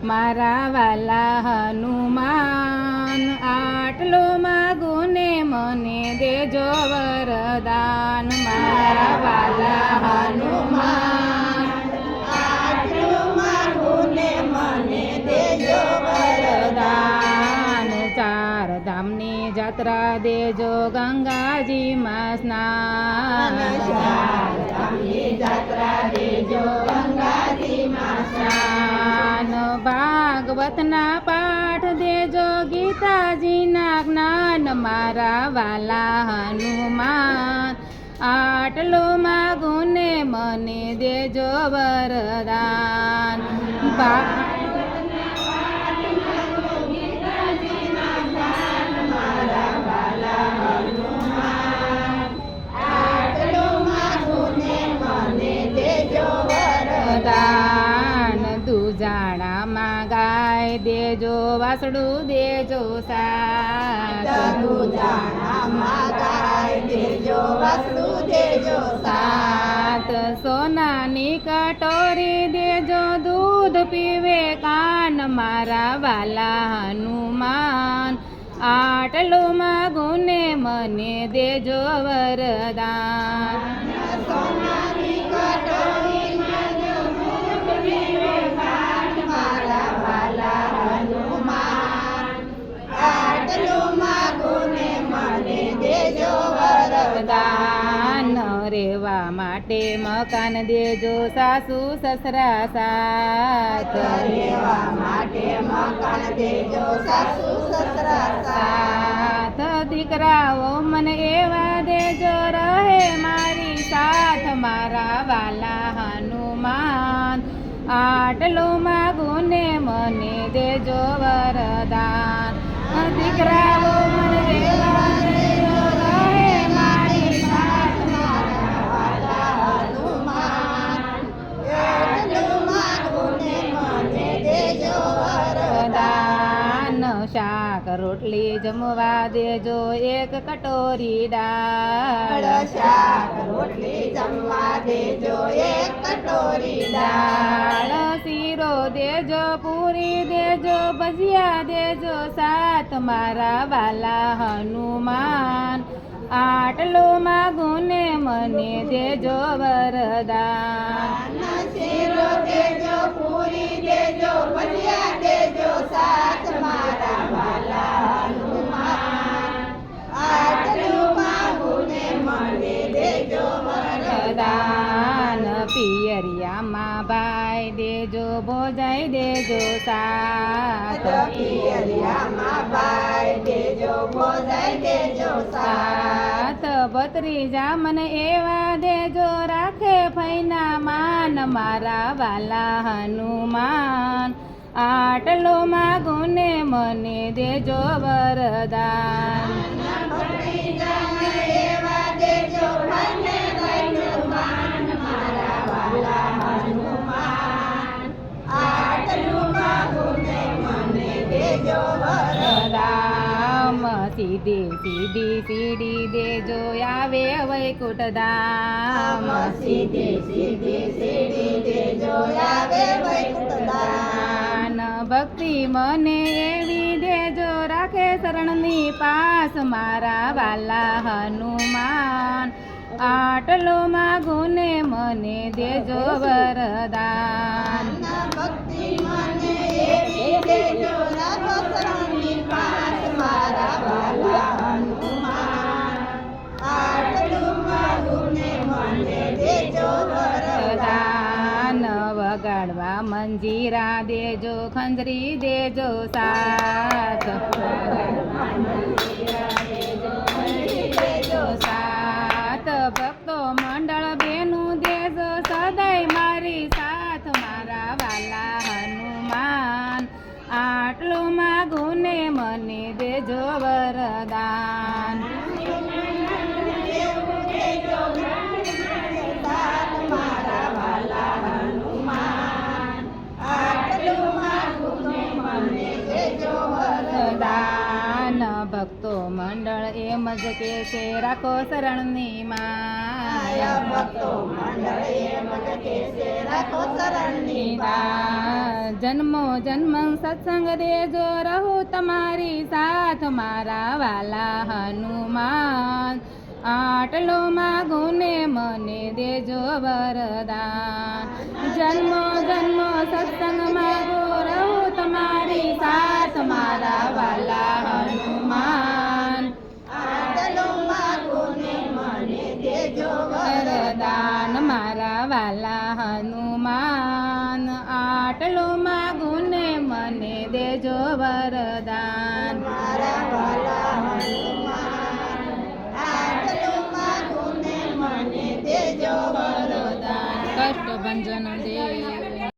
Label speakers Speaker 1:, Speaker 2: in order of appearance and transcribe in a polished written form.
Speaker 1: મારા વાલા હનુમાન આટલો માગું ને મને દેજો વરદાન મારા વાલા હનુમાન આટલો માગું ને મને દેજો વરદાન ચાર ધામની જાત્રા દેજો ગંગાજીમાં સ્નાન ચાર ધામની જાત્રા દેજો ગંગાજીમાં સ્નાન ભાગવતના પાઠ દેજો ગીતાજીના જ્ઞાન મારા વાલા હનુમાન આટલો માગું ને મને દેજો વરદાન દુજાણામાં ગાય દેજો વાસડું દેજો સાત દુજાણામાં ગાય દેજો વાસડું દેજો સાત સોનાની કટોરી દેજો દૂધ પીવે કાન મારા વાલા હનુમાન આટલું માગું ને મને દેજો વરદાન સોનાની કટોરી વરદાન રેવા માટે મકાન દેજો સાસુ સસરા સાથ રેવા માટે મકાન દેજો સાસુ સસરા સાથ દીકરાઓ મને એવા દેજો રહે મારી સાથ મારા વાલા હનુમાન આટલો માગું ને મને દેજો વરદાન દીકરાઓ મને એવા દેજો રહે મારી સાથ મારા વાલા હનુમાન આટલો માગું ને મને દેજો વરદાન શાક રોટલી જમવા દેજો એક કટોરી દાળ શાક રોટલી જમવા દેજો એક કટોરી દાળ શીરો દેજો પૂરી દેજો ભજીયા દેજો સાથ મારા વાલા હનુમાન આટલો માગું ને મને દેજો વરદાન શીરો દેજો પૂરી દેજો ભજીયા દેજો સાથ મારા વાલા હનુમાન આટલો માગું ને મને દેજો વરદાન પિયરિયામાં ભાઈ દેજો ભોજાઈ દેજો સાથ પિયરિયામાં ભાઈ દેજો ભોજાઈ દેજો સાથ ભત્રીજા મને એવા દેજો રાખે ફૈના માન મારા વાલા હનુમાન આટલો માગું ને મને દેજો વરદાન રામ સીધી સીધી સીડી દેજો આવે વૈકુંઠ ધામ સીધી સીધી સીડી દેજો આવે વૈકુંઠ ધામ ભક્તિ મને એવી દેજો રાખે શરણની પાસ મારા વાલા હનુમાન આટલો માગું ને મને દેજો વરદાન ભક્તિ મને એવી દેજો રાખો શરણની પાસ મારા વાલા હનુમાન આટલું માગું ને મને દેજો વરદાન વગાડવા મંજીરા દેજો ખંજરી દેજો સાથ દેજો સાથ ભક્તો મંડળ બેનું દેજો સદાય મારી સાથ મારા વાલા હનુમાન આટલું માગું ને મને દેજો વરદાન મારા વાલા હનુમાન આટલું માગું ને મને દેજો વરદાન ભક્તો મંડળ એમ જ કે છે રાખો શરણની માયા ભક્તો મંડળ એમ જ કે છે રાખો શરણની માયા જન્મો જન્મ સત્સંગ દેજો રહું તમારી સાથ મારા વાલા હનુમાન આટલો માગું ને મને દેજો વરદાન જન્મો જન્મો સત્સંગ માગો રહું તમારી સાથ મારા વાલા હનુમાન આટલો માગું ને મને દેજો વરદાન મારા વાલા હનુમાન આટલો માગું ને મને દેજો વરદાન મારા વાલા હનુમાન આટલો માગું ને મને દેજો વરદાન કષ્ટ ભંજન દેવ